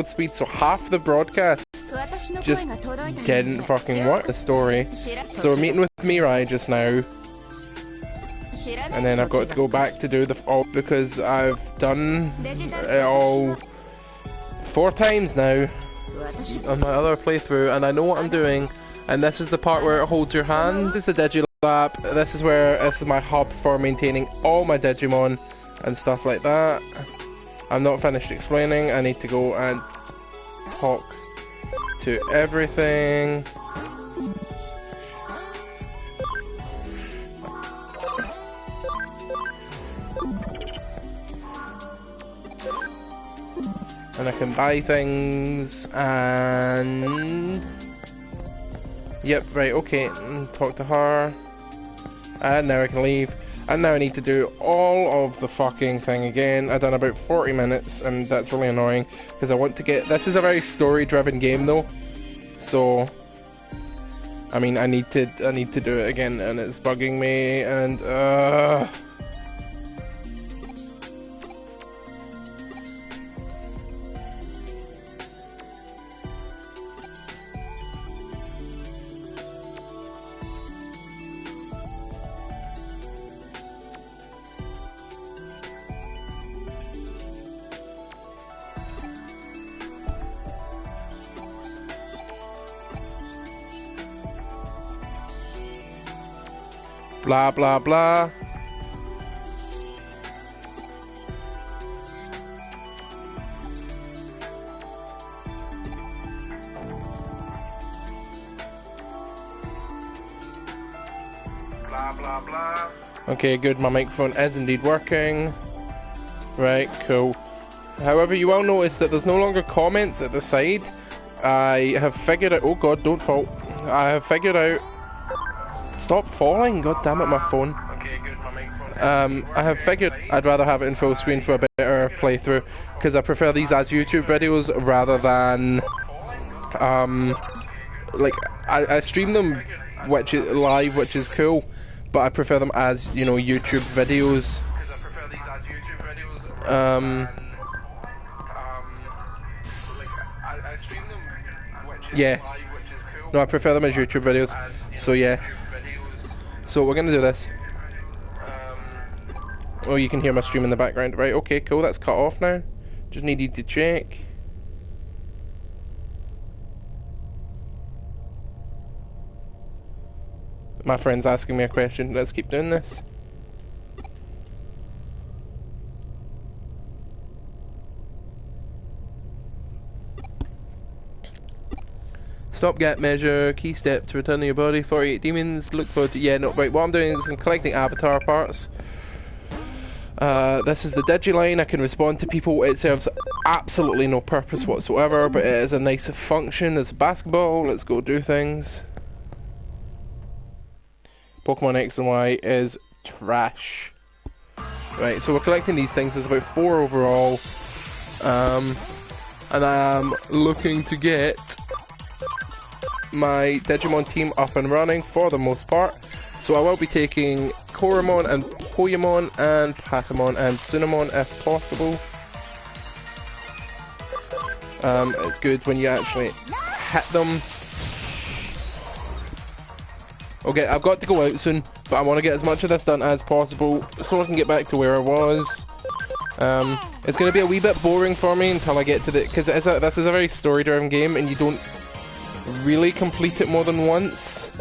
speed, so half the broadcast just didn't fucking work, the story. So we're meeting with Mirai just now, and then I've got to go back to do the all because I've done it all 4 times now on my other playthrough, and I know what I'm doing. And this is the part where it holds your hand. This is the Digilab. This is my hub for maintaining all my Digimon and stuff like that. I'm not finished explaining. I need to go and talk to everything. And I can buy things and... Yep, right, okay, talk to her. And now I can leave. And now I need to do all of the fucking thing again. I've done about 40 minutes, and that's really annoying, because I want to get... This is a very story-driven game, though. So... I mean, I need to do it again, and it's bugging me, and... blah blah blah. Blah blah blah. Okay, good, my microphone is indeed working. Right, cool. However, you will notice that there's no longer comments at the side. I have figured out... Oh god, don't fall. I have figured out... Stop falling, god damn it, my phone. Okay, good, my microphone. I have figured I'd rather have it in full screen for a better playthrough, because I prefer these as YouTube videos rather than like I stream them which is live, which is cool, but I prefer them as, you know, YouTube videos. Yeah. No, I prefer them as YouTube videos. So yeah. So we're gonna do this. Oh, you can hear my stream in the background. Right, okay, cool, that's cut off now. Just needed to check. My friend's asking me a question. Let's keep doing this. Stop gap measure, key step to return to your body, 48 demons, look for... Yeah, no, right, what I'm doing is I'm collecting avatar parts. This is the Digiline. I can respond to people. It serves absolutely no purpose whatsoever, but it is a nice function as a basketball. Let's go do things. Pokemon X and Y is trash. Right, so we're collecting these things. There's about 4 overall. And I'm looking to get my Digimon team up and running for the most part. So I will be taking Koromon and Poyamon and Patamon and Sunamon if possible. It's good when you actually hit them. Okay, I've got to go out soon, but I want to get as much of this done as possible so I can get back to where I was. It's going to be a wee bit boring for me until I get to the... Because this is a very story-driven game, and you don't really complete it more than once.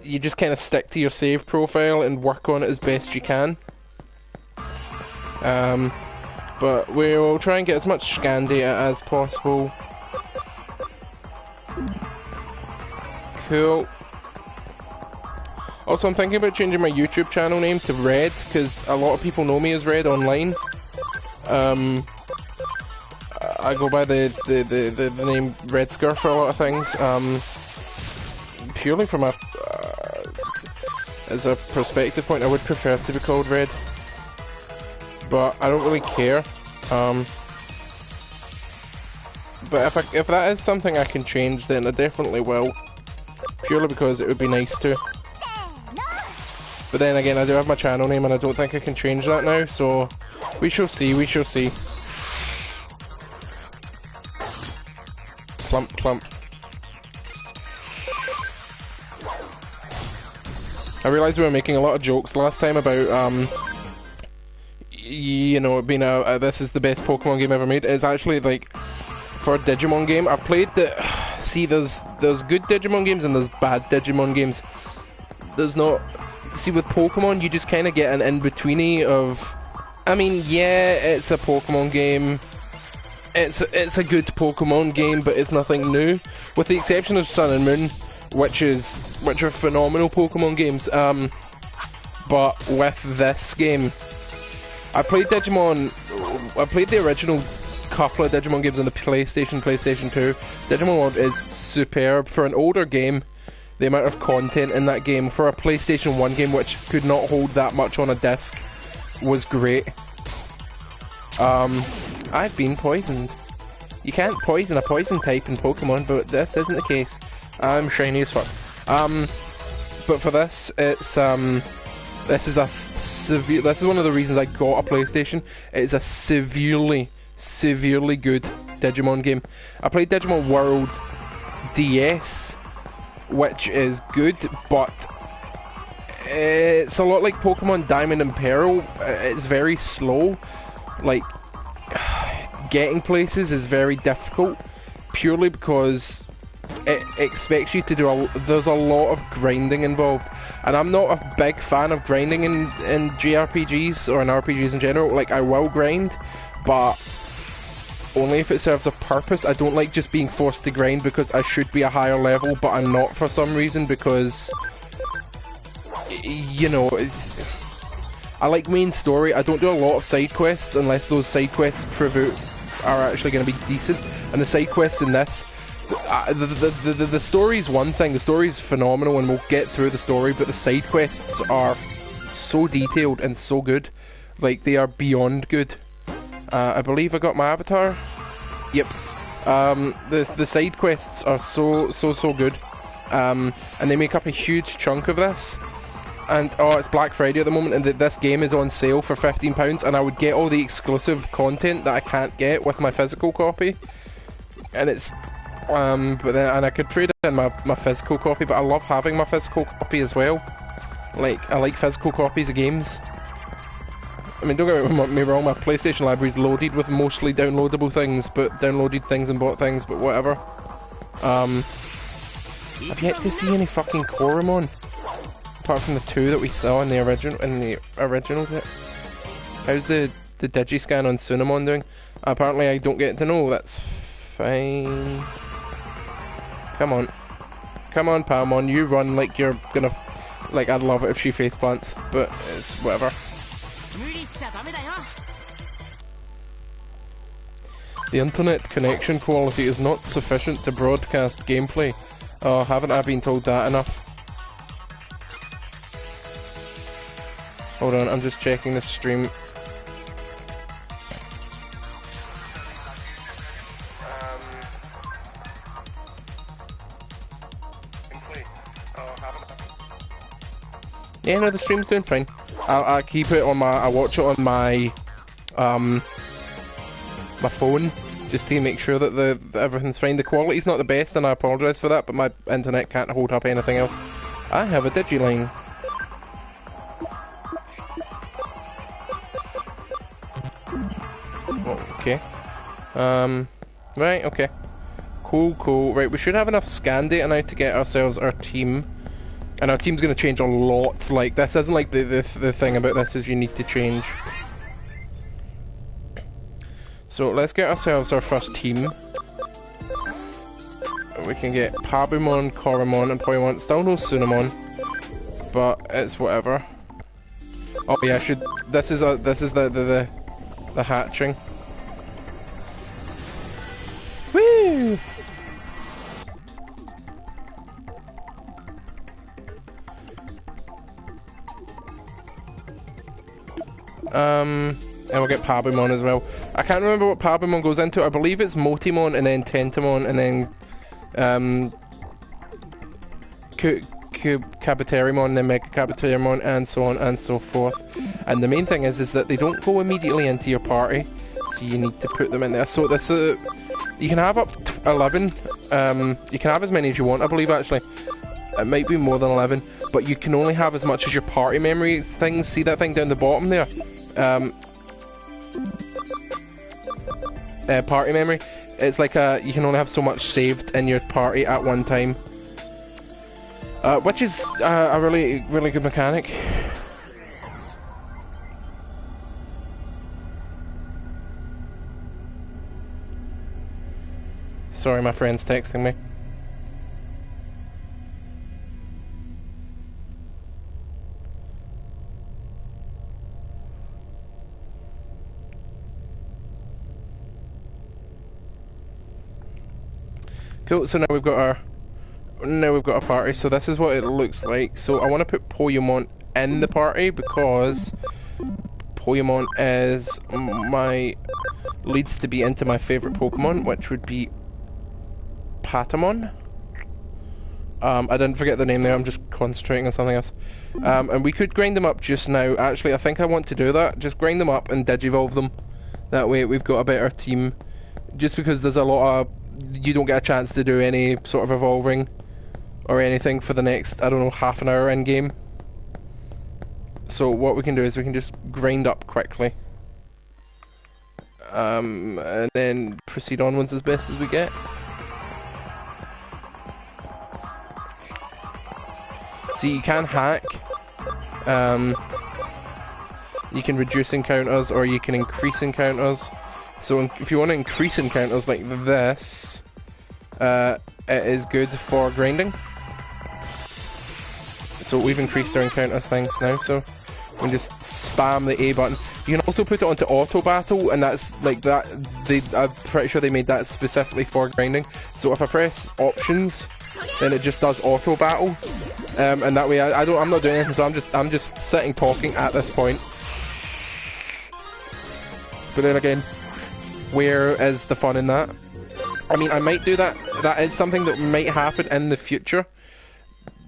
You just kind of stick to your save profile and work on it as best you can. But we'll try and get as much scan data as possible. Cool. Also, I'm thinking about changing my YouTube channel name to Red, because a lot of people know me as Red online. I go by the name Red Scar for a lot of things. Purely from a as a perspective point, I would prefer it to be called Red, but I don't really care. But if that is something I can change, then I definitely will. Purely because it would be nice to. But then again, I do have my channel name, and I don't think I can change that now. So we shall see. We shall see. Clump, clump. I realised we were making a lot of jokes last time about, you know, being this is the best Pokemon game ever made. It's actually, like, for a Digimon game, I've played the... See, there's good Digimon games and there's bad Digimon games. There's not... See, with Pokemon, you just kind of get an in-betweeny of... I mean, yeah, it's a Pokemon game. It's a good Pokemon game, but it's nothing new. With the exception of Sun and Moon, which are phenomenal Pokemon games. But with this game, I played the original couple of Digimon games on the PlayStation 2. Digimon World is superb for an older game. The amount of content in that game for a PlayStation 1 game, which could not hold that much on a disc, was great. I've been poisoned. You can't poison a poison type in Pokemon, but this isn't the case. I'm shiny as fuck. But for this, it's this is one of the reasons I got a PlayStation. It's a severely good Digimon game. I played Digimon World DS, which is good, but it's a lot like Pokemon Diamond and Pearl. It's very slow. Like, getting places is very difficult, purely because it expects you to do there's a lot of grinding involved, and I'm not a big fan of grinding in JRPGs or in RPGs in general. Like, I will grind, but only if it serves a purpose. I don't like just being forced to grind because I should be a higher level, but I'm not for some reason, because, you know, I like main story. I don't do a lot of side quests unless those side quests are actually going to be decent. And the side quests in this, the story's one thing. The story's phenomenal, and we'll get through the story. But the side quests are so detailed and so good. Like, they are beyond good. I believe I got my avatar. Yep. The side quests are so good. And they make up a huge chunk of this. And, oh, it's Black Friday at the moment, and this game is on sale for £15, and I would get all the exclusive content that I can't get with my physical copy. And it's, but then, and I could trade in my physical copy, but I love having my physical copy as well. Like, I like physical copies of games. I mean, don't get me wrong, my PlayStation library's loaded with mostly downloadable things, downloaded things and bought things, but whatever. I've yet to see any fucking Koromon. Apart from the two that we saw in the original bit. How's the Digiscan on Sunamon doing? Apparently I don't get to know. That's fine. Come on. Come on, Palmon. You run like you're gonna... Like, I'd love it if she face plants, but it's whatever. The internet connection quality is not sufficient to broadcast gameplay. Oh, haven't I been told that enough? Hold on, I'm just checking the stream. Yeah, no, the stream's doing fine. I keep it on I watch it on my, my phone, just to make sure that everything's fine. The quality's not the best, and I apologise for that, but my internet can't hold up anything else. I have a Digiline. Okay. Right, okay. Cool. Right, we should have enough scan data now to get ourselves our team. And our team's going to change a lot. Like, this isn't like the thing about this is you need to change. So, let's get ourselves our first team. We can get Pabumon, Koromon, and Poimon. Still no Sunamon. But it's whatever. Oh yeah, this is the hatching. Woo! And we'll get Pabumon as well. I can't remember what Pabumon goes into. I believe it's Motimon and then Tentamon and then Kabuterimon and then Mega Kabuterimon and so on and so forth. And the main thing is that they don't go immediately into your party, so you need to put them in there. So this you can have up to 11 You can have as many as you want, I believe, actually. It might be more than 11, but you can only have as much as your party memory things. See that thing down the bottom there? Party memory. It's like you can only have so much saved in your party at one time. Which is a really, really good mechanic. Sorry, my friend's texting me. Cool, so now we've got our party, so this is what it looks like. So I want to put Poyamon in the party because Poyamon leads to be into my favourite Pokemon, which would be Patamon. I didn't forget the name there, I'm just concentrating on something else. And we could grind them up just now. Actually, I think I want to do that. Just grind them up and Digivolve them. That way we've got a better team. Just because there's a lot of... You don't get a chance to do any sort of evolving or anything for the next, I don't know, half an hour in game. So what we can do is we can just grind up quickly. And then proceed onwards as best as we get. So you can hack. You can reduce encounters or you can increase encounters. So if you want to increase encounters like this, it is good for grinding. So we've increased our encounters things now, so we can just spam the A button. You can also put it onto auto battle, and that's like that. I'm pretty sure they made that specifically for grinding. So if I press options, then it just does auto battle, and that way I'm not doing anything. So I'm just sitting talking at this point. But then again, where is the fun in that? I mean, I might do that. That is something that might happen in the future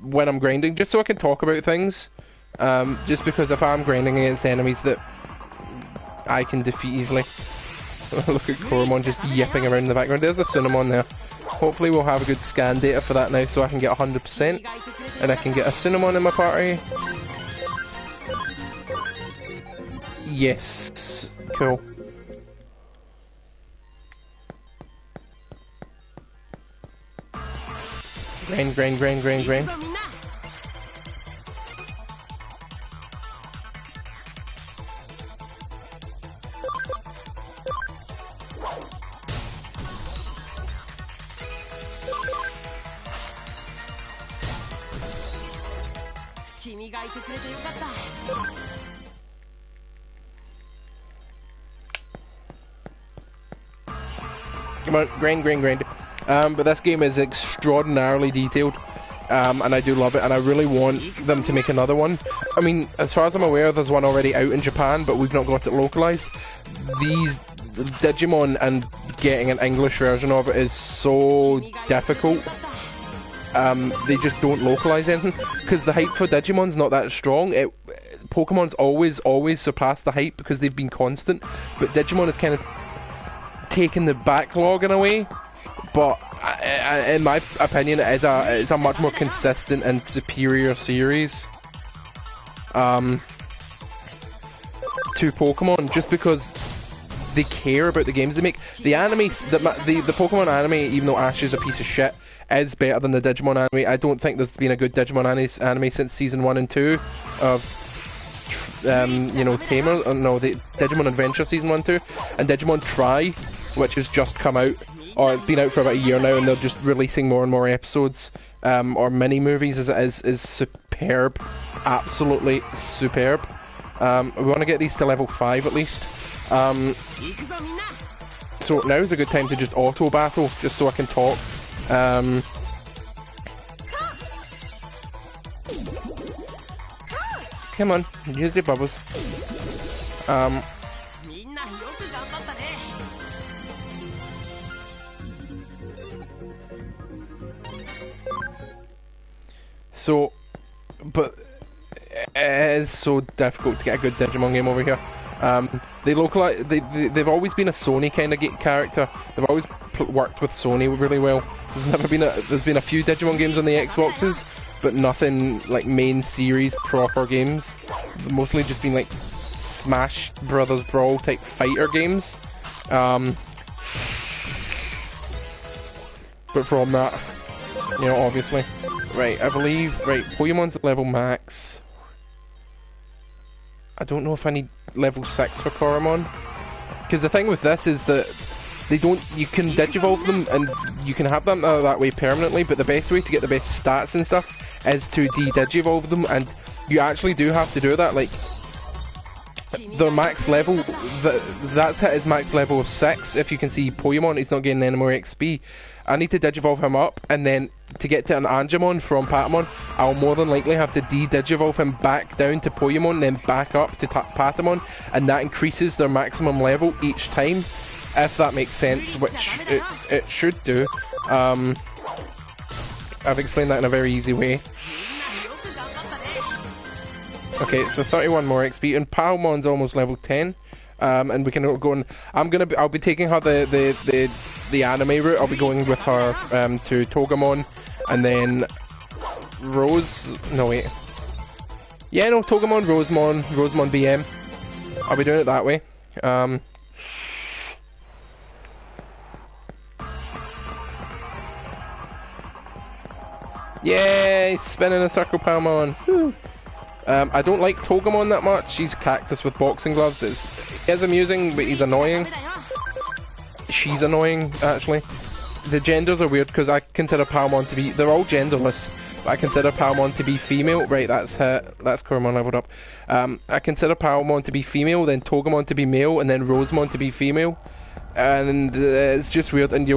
when I'm grinding, just so I can talk about things. Just because if I'm grinding against enemies that I can defeat easily. Look at Koromon just yipping around in the background. There's a Cinnamon there. Hopefully we'll have a good scan data for that now so I can get 100%. And I can get a Cinnamon in my party. Yes. Cool. Grind. Come on, grind. But this game is extraordinarily detailed, and I do love it, and I really want them to make another one. I mean, as far as I'm aware, there's one already out in Japan, but we've not got it localized. These Digimon and getting an English version of it is so difficult. They just don't localize anything, because the hype for Digimon's not that strong. Pokemon's always surpassed the hype because they've been constant, but Digimon is kind of taken the backlog in a way. But in my opinion, it's a much more consistent and superior series to Pokemon, just because they care about the games they make. The anime, the Pokemon anime, even though Ash is a piece of shit, is better than the Digimon anime. I don't think there's been a good Digimon anime since season 1 and 2 of Tamer. No, the Digimon Adventure season 1 and 2, and Digimon Tri, which has just come out. Or it's been out for about a year now, and they're just releasing more and more episodes, or mini movies. Is superb, absolutely superb. We want to get these to level 5 at least. So now is a good time to just auto battle, just so I can talk. Come on, use your bubbles. So, but it is so difficult to get a good Digimon game over here. They've always been a Sony kind of character. They've always worked with Sony really well. There's been a few Digimon games on the Xboxes, but nothing like main series proper games. Mostly just been like Smash Brothers Brawl type fighter games. But from that, you know, obviously. Right, I believe, right, Pokemon's at level max. I don't know if I need level 6 for Koromon. Because the thing with this is that you can digivolve them and you can have them that way permanently, but the best way to get the best stats and stuff is to de-digivolve them, and you actually do have to do that. Like, their max level, that's hit his max level of 6. If you can see Poyamon, he's not getting any more XP. I need to digivolve him up, and then to get to an Angemon from Patamon, I'll more than likely have to de-digivolve him back down to Poyamon, then back up to Patamon, and that increases their maximum level each time, if that makes sense, which it should do. I've explained that in a very easy way. Okay, so 31 more XP, and Palmon's almost level 10, and we can go on. I'll be taking her the anime route. I'll be going with her to Togemon, and then Togemon, Rosemon BM. I'll be doing it that way. Yay! Spinning a circle Palmon. Woo. I don't like Togemon that much. He's Cactus with boxing gloves. He is amusing, but he's annoying. She's annoying, actually. The genders are weird because I consider Palmon to be... They're all genderless, but I consider Palmon to be female. Right, that's Koromon leveled up. I consider Palmon to be female, then Togemon to be male, and then Rosemon to be female. And it's just weird, and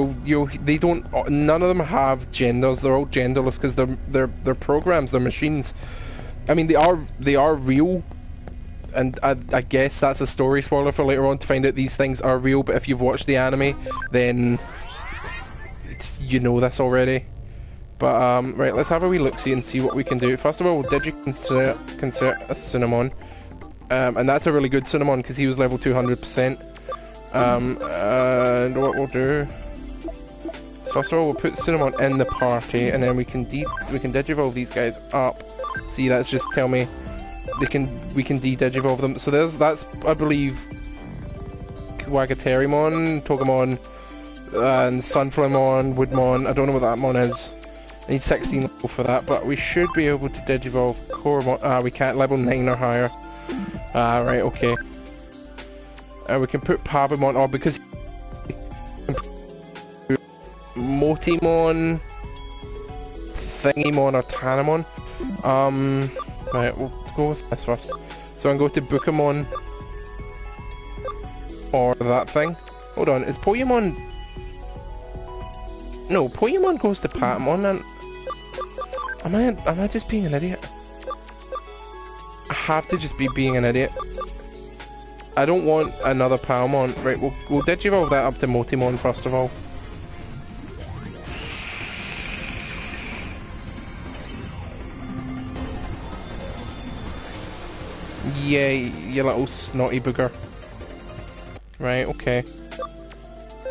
they don't... None of them have genders. They're all genderless because they're programs, they're machines. I mean, they are real, and I guess that's a story spoiler for later on to find out these things are real, but if you've watched the anime, then you know this already. But, right, let's have a wee look-see and see what we can do. First of all, did you consider a Cinnamon? And that's a really good Cinnamon, because he was level 200%. And what we'll do... So first of all, we'll put Cinnamon in the party, and then we can digivolve these guys up. See, that's just tell me we can de-digivolve them. So that's I believe Wagaterimon, Togemon, and Sunflowmon, Woodmon. I don't know what that mon is. I need 16 level for that, but we should be able to digivolve Koromon. We can't, level 9 or higher. Right, okay. We can put Pabamon on because Motimon, Thingimon, or Tanamon. Right, we'll go with this first. So I'm going to Bukamon or that thing. Hold on, is Poyamon... No, Poyamon goes to Patamon, and... Am I just being an idiot? I have to just be being an idiot. I don't want another Palmon. Right, we'll digivolve that up to Motimon first of all. Yay, you little snotty booger. Right, okay.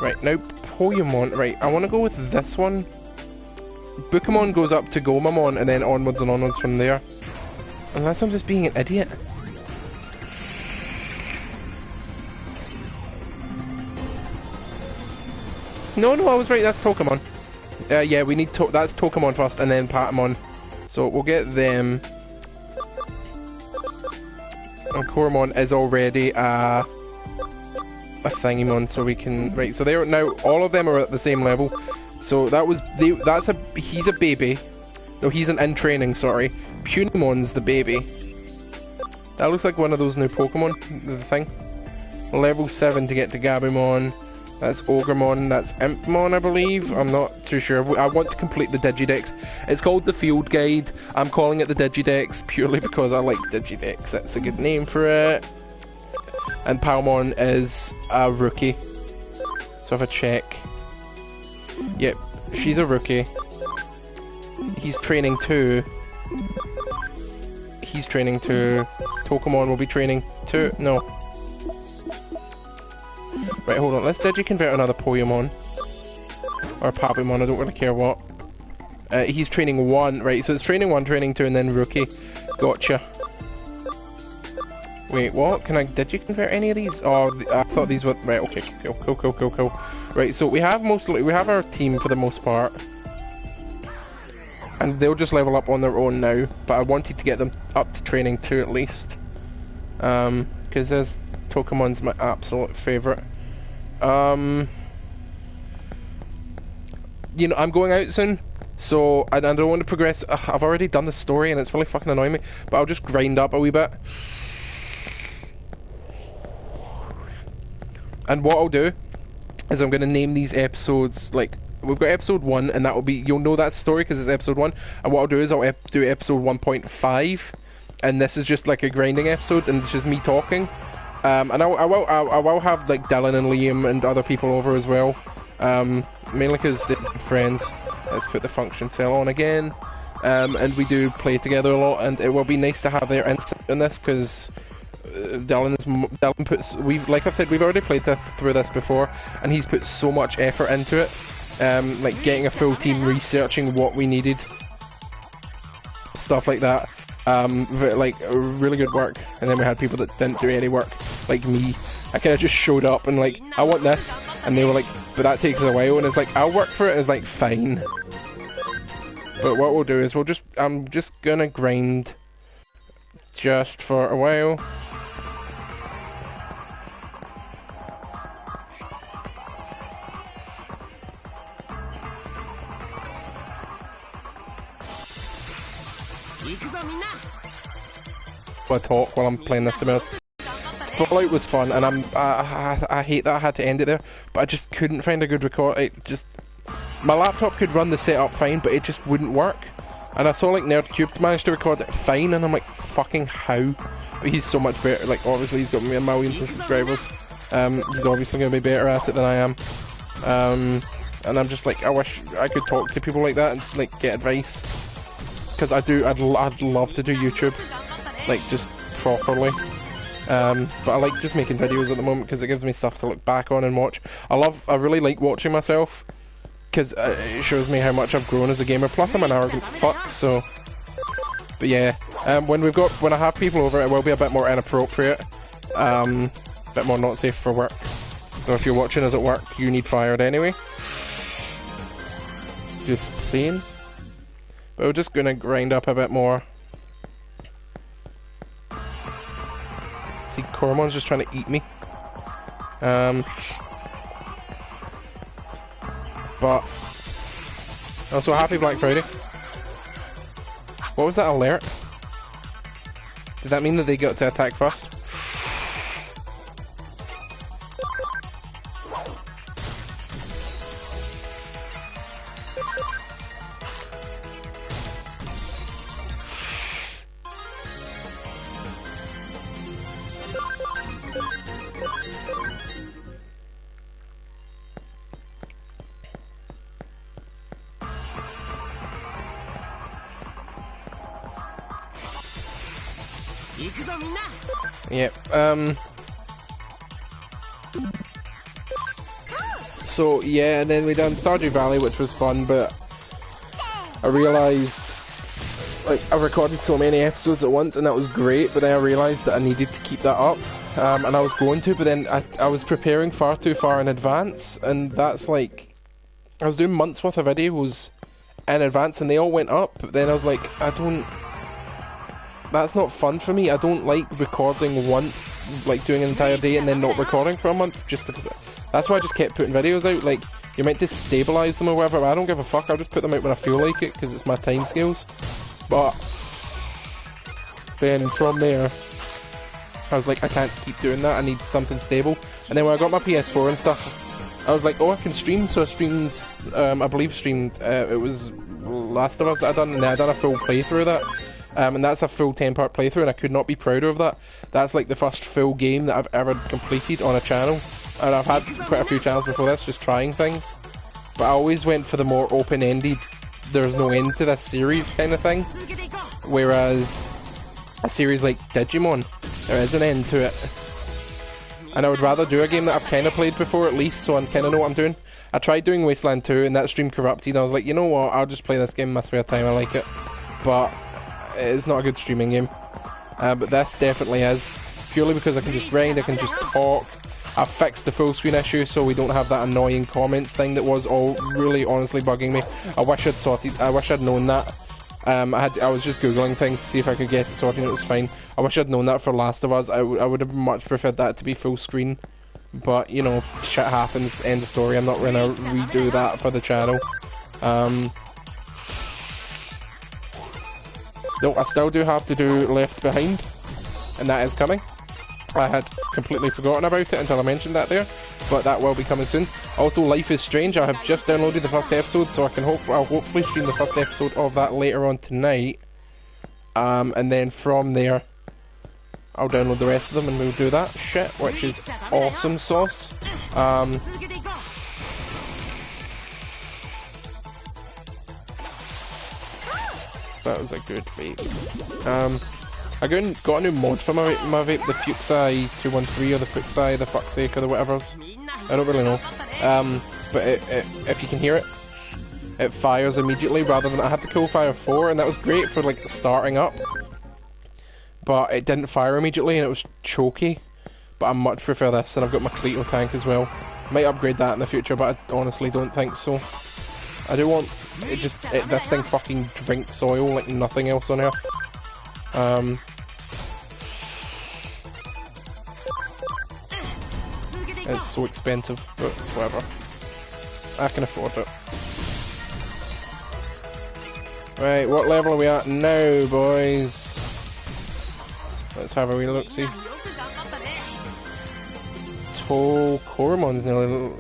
Right, now Poyamon. Right, I want to go with this one. Bukamon goes up to Gomamon and then onwards and onwards from there. Unless I'm just being an idiot. No, I was right, that's Togemon. Yeah, we need that's Togemon first and then Patamon. So we'll get them. And Koromon is already a Thingimon, so we can... Right, so they're now... All of them are at the same level. So that was... He's a baby. No, he's in training, sorry. Punimon's the baby. That looks like one of those new Pokemon, the thing. Level 7 to get to Gabumon. That's Ogremon, that's Impmon, I believe. I'm not too sure. I want to complete the Digidex. It's called the Field Guide. I'm calling it the Digidex purely because I like Digidex. That's a good name for it. And Palmon is a rookie. So if I check... Yep, she's a rookie. He's training too. He's training too. Togemon will be training too. No. Right, hold on. Let's Digiconvert another Poyamon. Or Papimon, I don't really care what. He's training 1, right, so it's training 1, training 2, and then rookie. Gotcha. Wait, what? Did you convert any of these? Oh, I thought these were, right, okay, cool. Right, so we have our team for the most part. And they'll just level up on their own now, but I wanted to get them up to training 2 at least. Because this Pokemon's my absolute favourite. You know, I'm going out soon, so I don't want to progress. I've already done the story and it's really fucking annoying me, but I'll just grind up a wee bit. And what I'll do is I'm going to name these episodes, like, we've got episode 1, and that will be, you'll know that story because it's episode 1, and what I'll do is I'll do episode 1.5, and this is just like a grinding episode, and it's just me talking. And I will have, like, Dylan and Liam and other people over as well, mainly because they're good friends. Let's put the function cell on again, and we do play together a lot, and it will be nice to have their insight on this, because Dylan puts, like I've said, we've already played through this before, and he's put so much effort into it, like getting a full team, researching what we needed, stuff like that. Like really good work. And then we had people that didn't do any work, like me. I kind of just showed up and like, I want this, and they were like, but that takes a while, and it's like, I'll work for it. It's like, fine. But what we'll do is I'm just gonna grind just for a while. I talk while I'm playing this, to be honest. Fallout was fun, and I hate that I had to end it there, but I just couldn't find a good record. My laptop could run the setup fine, but it just wouldn't work. And I saw like NerdCube managed to record it fine, and I'm like, fucking how? But he's so much better. Like, obviously he's got millions of subscribers. He's obviously going to be better at it than I am. And I'm just like, I wish I could talk to people like that and like get advice. Because I'd love to do YouTube, like just properly. But I like just making videos at the moment because it gives me stuff to look back on and watch. I really like watching myself because it shows me how much I've grown as a gamer. Plus I'm an arrogant fuck, so. But yeah, when I have people over, it will be a bit more inappropriate, a bit more not safe for work. So if you're watching us at work, you need fired anyway. Just saying. But we're just gonna grind up a bit more. See, Cormon's just trying to eat me. But also happy Black Friday. What was that alert? Did that mean that they got to attack first? Yep, so yeah, and then we done Stardew Valley, which was fun, but I realised, like, I recorded so many episodes at once, and that was great, but then I realised that I needed to keep that up, and I was going to, but then I was preparing far too far in advance, and that's like, I was doing months worth of videos in advance, and they all went up, but then I was like, that's not fun for me. I don't like recording once, like doing an entire day and then not recording for a month, just because. That's why I just kept putting videos out. Like, you're meant to stabilise them or whatever, but I don't give a fuck. I'll just put them out when I feel like it, because it's my time scales. But then from there, I was like, I can't keep doing that. I need something stable. And then when I got my PS4 and stuff, I was like, oh, I can stream. So I streamed, I believe it was Last of Us that I done, and then I done a full playthrough of that. And that's a full 10-part playthrough, and I could not be prouder of that. That's like the first full game that I've ever completed on a channel. And I've had quite a few channels before this, just trying things. But I always went for the more open-ended, there's no end to this series kind of thing. Whereas a series like Digimon, there is an end to it. And I would rather do a game that I've kind of played before at least, so I kind of know what I'm doing. I tried doing Wasteland 2 and that stream corrupted. I was like, you know what, I'll just play this game in my spare time, I like it. But it's not a good streaming game. But this definitely is. Purely because I can just grind, I can just talk. I've fixed the full screen issue so we don't have that annoying comments thing that was all really honestly bugging me. I wish I'd known that. I was just googling things to see if I could get it sorted and it was fine. I wish I'd known that for Last of Us. I would have much preferred that to be full screen. But, you know, shit happens, end of story. I'm not going to redo that for the channel. Though I still do have to do Left Behind, and that is coming. I had completely forgotten about it until I mentioned that there, but that will be coming soon. Also, Life is Strange, I have just downloaded the first episode, so I'll hopefully stream the first episode of that later on tonight. And then from there, I'll download the rest of them and we'll do that shit, which is awesome sauce. That was a good vape. I got a new mod for my vape, the Fuxi 213 or the Fuxi, the fuck's sake, or the whatever's. I don't really know. But if you can hear it, it fires immediately rather than I had the Coolfire 4, and that was great for like starting up. But it didn't fire immediately and it was choky. But I much prefer this, and I've got my Cleto tank as well. Might upgrade that in the future, but I honestly don't think so. I do want this thing fucking drinks oil like nothing else on earth. It's so expensive, but it's whatever. I can afford it. Right, what level are we at now, boys? Let's have a wee look-see. Corumon's nearly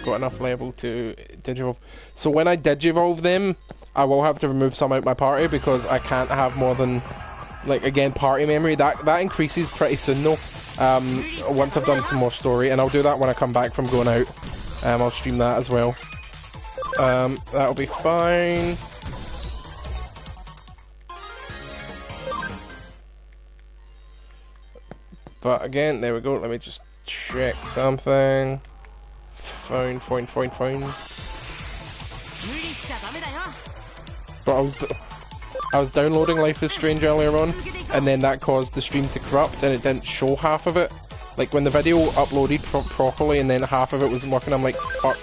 got enough level to digivolve. So when I digivolve them, I will have to remove some out my party because I can't have more than, like, again, party memory. That increases pretty soon though. Once I've done some more story, and I'll do that when I come back from going out. I'll stream that as well. That'll be fine. But again, there we go. Let me just check something. Fine. But I was downloading Life is Strange earlier on, and then that caused the stream to corrupt, and it didn't show half of it. Like when the video uploaded properly, and then half of it wasn't working. I'm like, fuck,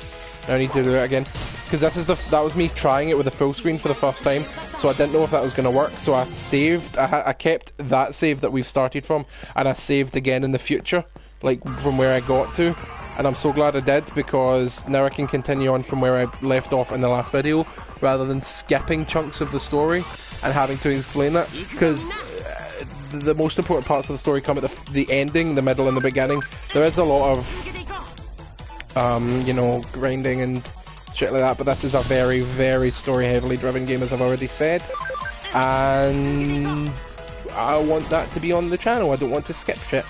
I need to do it again. Because that was me trying it with a full screen for the first time, so I didn't know if that was going to work. So I saved. I kept that save that we've started from, and I saved again in the future, like from where I got to. And I'm so glad I did, because now I can continue on from where I left off in the last video, rather than skipping chunks of the story and having to explain that. Because the most important parts of the story come at the ending, the middle, and the beginning. There is a lot of, you know, grinding and shit like that, but this is a very, very story-heavily driven game, as I've already said. And I want that to be on the channel. I don't want to skip shit.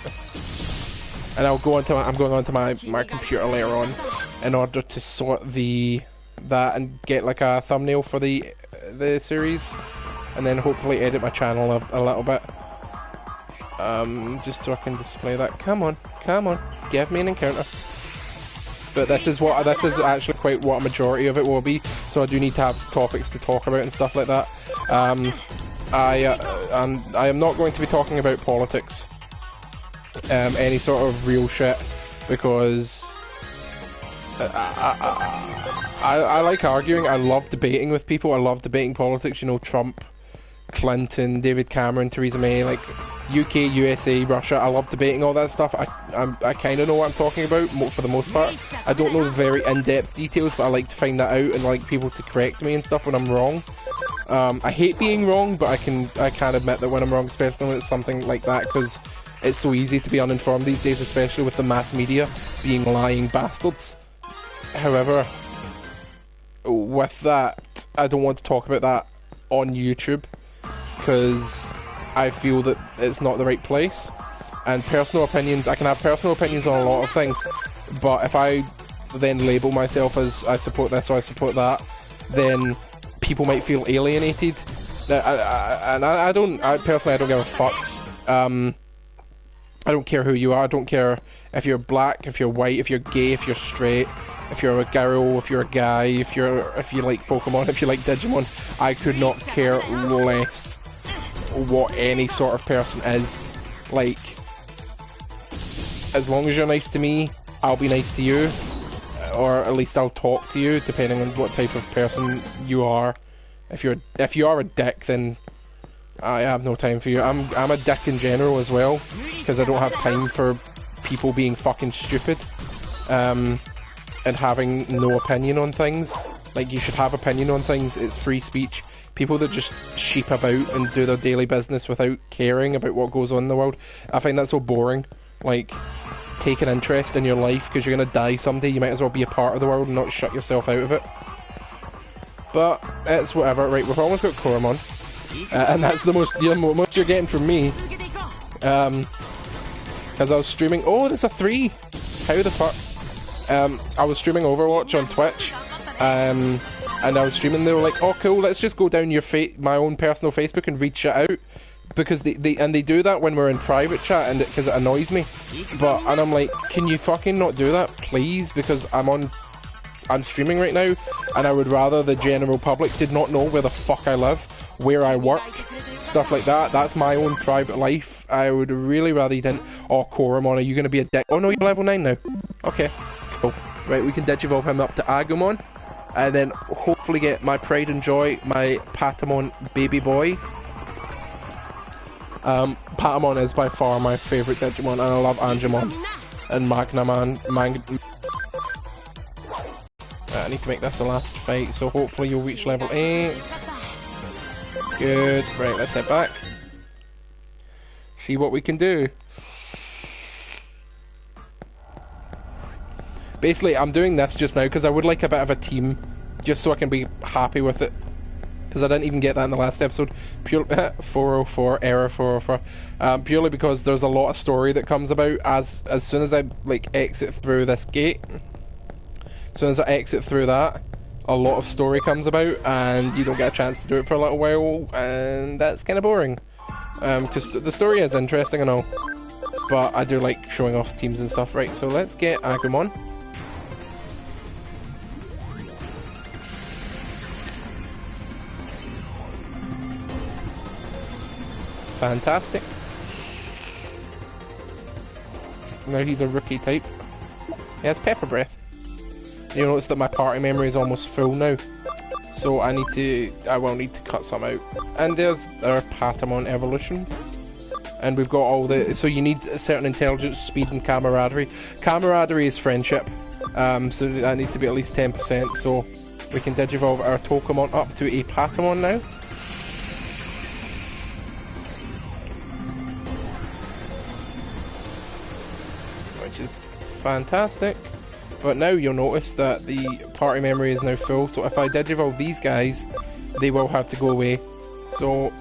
And I'm going on to my computer later on in order to sort that and get like a thumbnail for the series, and then hopefully edit my channel a little bit, just so I can display that. Come on, give me an encounter. But this is actually quite what a majority of it will be, so I do need to have topics to talk about and stuff like that. I am not going to be talking about politics. Any sort of real shit, because I like arguing. I love debating with people. I love debating politics, you know, Trump, Clinton, David Cameron, Theresa May, like UK, USA, Russia. I love debating all that stuff. I kind of know what I'm talking about for the most part. I don't know the very in-depth details, but I like to find that out and like people to correct me and stuff when I'm wrong. I hate being wrong, but I can admit that when I'm wrong, especially when it's something like that, because it's so easy to be uninformed these days, especially with the mass media being lying bastards. However, with that, I don't want to talk about that on YouTube, because I feel that it's not the right place. And personal opinions, I can have personal opinions on a lot of things, but if I then label myself as I support this or I support that, then people might feel alienated. I personally don't give a fuck. I don't care who you are. I don't care if you're black, if you're white, if you're gay, if you're straight. if you're a girl, if you're a guy, if you like Pokemon, if you like Digimon, I could not care less what any sort of person is. Like, as long as you're nice to me, I'll be nice to you, or at least I'll talk to you, depending on what type of person you are. If you are a dick, then I have no time for you. I'm a dick in general as well, because I don't have time for people being fucking stupid, and having no opinion on things. Like, you should have opinion on things. It's free speech. People that just sheep about and do their daily business without caring about what goes on in the world, I find that so boring. Like, take an interest in your life, because you're gonna die someday. You might as well be a part of the world and not shut yourself out of it. But it's whatever. Right, we've almost got Koromon, and that's the most you're getting from me. Because I was streaming. Oh, there's a 3. How the fuck? I was streaming Overwatch on Twitch, and I was streaming. They were like, "Oh, cool. Let's just go down my own personal Facebook and read shit out." Because they do that when we're in private chat, and because it annoys me. And I'm like, can you fucking not do that, please? Because I'm streaming right now, and I would rather the general public did not know where the fuck I live, where I work, stuff like that. That's my own private life. I would really rather you didn't. Oh, Koromon, are you gonna be a dick? Oh no, you're level 9 now. Okay, cool. Right, we can Digivolve him up to Agumon, and then hopefully get my pride and joy, my Patamon baby boy. Patamon is by far my favourite Digimon, and I love Angemon and Magnaman. I need to make this the last fight, so hopefully you'll reach level 8. Good. Right, let's head back. See what we can do. Basically, I'm doing this just now because I would like a bit of a team, just so I can be happy with it. Because I didn't even get that in the last episode. 404, error 404. Purely because there's a lot of story that comes about as soon as I like exit through this gate. As soon as I exit through that, a lot of story comes about, and you don't get a chance to do it for a little while, and that's kind of boring. Because the story is interesting and all, but I do like showing off teams and stuff. Right, so let's get Agumon. Fantastic. Now he's a rookie type. He has Pepper Breath. You'll notice that my party memory is almost full now, so I will need to cut some out. And there's our Patamon evolution. And we've got all so you need a certain intelligence, speed, and camaraderie. Camaraderie is friendship, so that needs to be at least 10%, so we can Digivolve our Tokamon up to a Patamon now. Which is fantastic. But now you'll notice that the party memory is now full, so if I Digivolve these guys, they will have to go away. So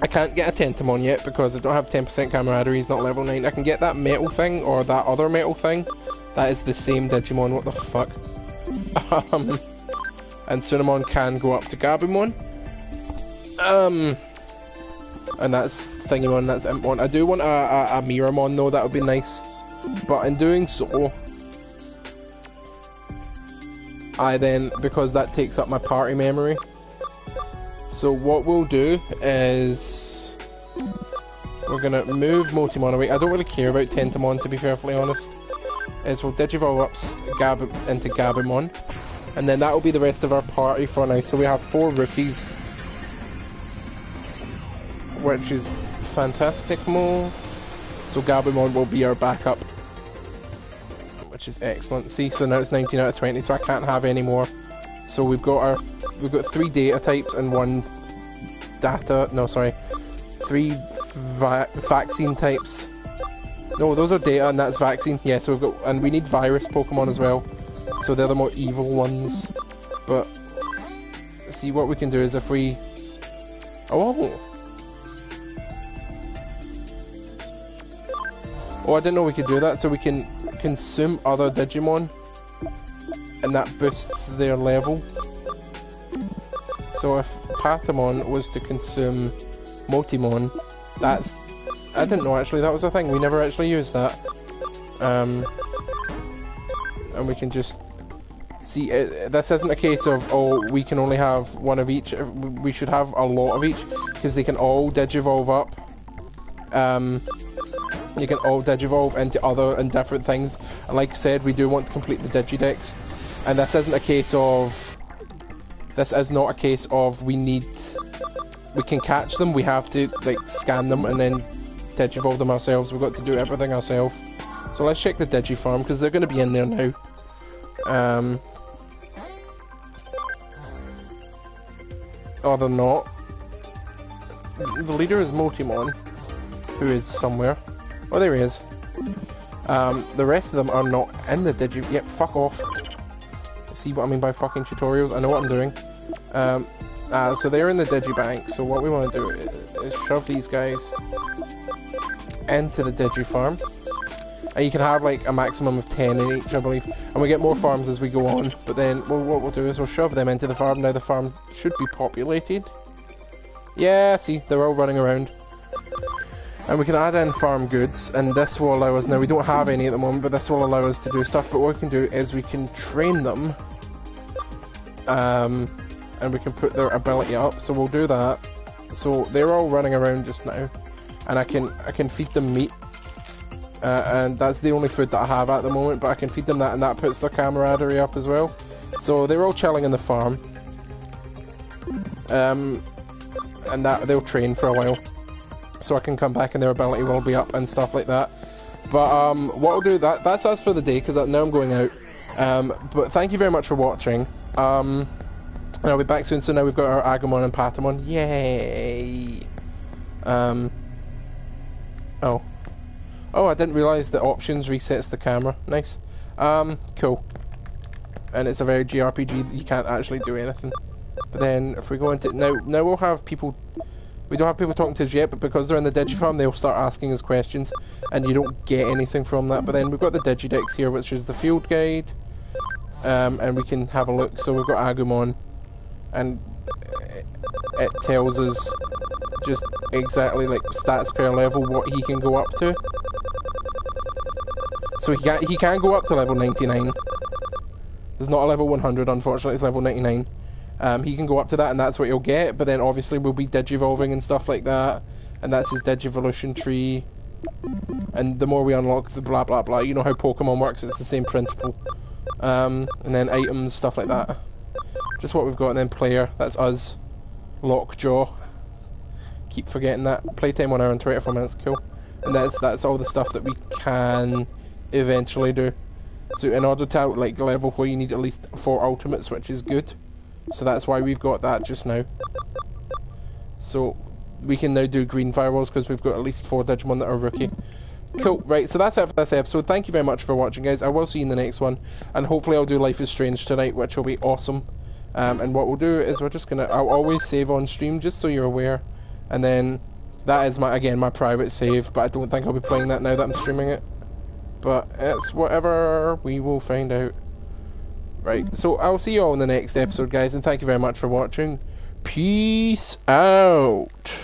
I can't get a Tentomon yet because I don't have 10% camaraderie, he's not level 9. I can get that metal thing, or that other metal thing. That is the same Digimon, what the fuck. And Sunamon can go up to Gabumon. And that's Thingymon, that's Impmon. I do want a Miramon though, that would be nice. But in doing so, I then, because that takes up my party memory, so what we'll do is we're gonna move Motimon away. I don't really care about Tentomon, to be perfectly honest. Is we'll Digivolve up into Gabumon, and then that will be the rest of our party for now. So we have 4 rookies, which is fantastic move. So Gabumon will be our backup, which is excellent. See, so now it's 19 out of 20, so I can't have any more. So we've got 3 data types and 1 3 vaccine types. No, those are data and that's vaccine. Yeah, so we need virus Pokemon as well. So they're the more evil ones. But see, what we can do is if we Oh, I didn't know we could do that, so we can consume other Digimon, and that boosts their level. So if Patamon was to consume Motimon, that's... I didn't know actually that was a thing, we never actually used that. and we can just see. This isn't a case of, oh, we can only have one of each. We should have a lot of each, because they can all digivolve up. You can all digivolve into other and different things. And like I said, we do want to complete the Digidex, and this isn't a case of. This is not a case of we can catch them. We have to like scan them and then digivolve them ourselves. We've got to do everything ourselves. So let's check the Digifarm, because they're going to be in there now. Oh, they're not. The leader is Multimon, who is somewhere. Oh, there he is. The rest of them are not in the Digi... Yep, fuck off. See what I mean by fucking tutorials? I know what I'm doing. So they're in the Digibank, so what we want to do is shove these guys into the Digifarm. And you can have like a maximum of 10 in each, I believe. And we get more farms as we go on, but then what we'll do is we'll shove them into the farm. Now the farm should be populated. Yeah, see, they're all running around. And we can add in farm goods, and this will allow us, now we don't have any at the moment, but this will allow us to do stuff. But what we can do is we can train them, and we can put their ability up, so we'll do that. So they're all running around just now, and I can feed them meat, and that's the only food that I have at the moment, but I can feed them that, and that puts their camaraderie up as well. So they're all chilling in the farm, and that they'll train for a while. So I can come back and their ability will be up and stuff like that. But what I'll do, that's us for the day, because now I'm going out. But thank you very much for watching. And I'll be back soon. So now we've got our Agumon and Patamon. Yay! Oh, I didn't realise that options resets the camera. Nice. Cool. And it's a very JRPG, you can't actually do anything. But then if we go into now we'll have people. We don't have people talking to us yet, but because they're in the Digifarm, they'll start asking us questions, and you don't get anything from that. But then we've got the Digidex here, which is the field guide, and we can have a look. So we've got Agumon, and it tells us just exactly like stats per level what he can go up to. So he can go up to level 99. There's not a level 100, unfortunately. It's level 99. He can go up to that, and that's what you'll get, but then obviously we'll be digivolving and stuff like that, and that's his Digivolution tree, and the more we unlock the blah blah blah, you know how Pokemon works, it's the same principle. And then items, stuff like that. Just what we've got, and then player, that's us. Lockjaw. Keep forgetting that. Playtime 1 hour and 24 minutes, cool. And that's all the stuff that we can eventually do. So in order to like level where you need at least 4 ultimates, which is good. So that's why we've got that just now. So we can now do green firewalls because we've got at least 4 Digimon that are rookie. Cool, right, so that's it for this episode. Thank you very much for watching, guys. I will see you in the next one. And hopefully I'll do Life is Strange tonight, which will be awesome. And what we'll do is we're just gonna... I'll always save on stream, just so you're aware. And then that is, my private save. But I don't think I'll be playing that now that I'm streaming it. But it's whatever. We will find out. Right, so I'll see you all in the next episode, guys, and thank you very much for watching. Peace out.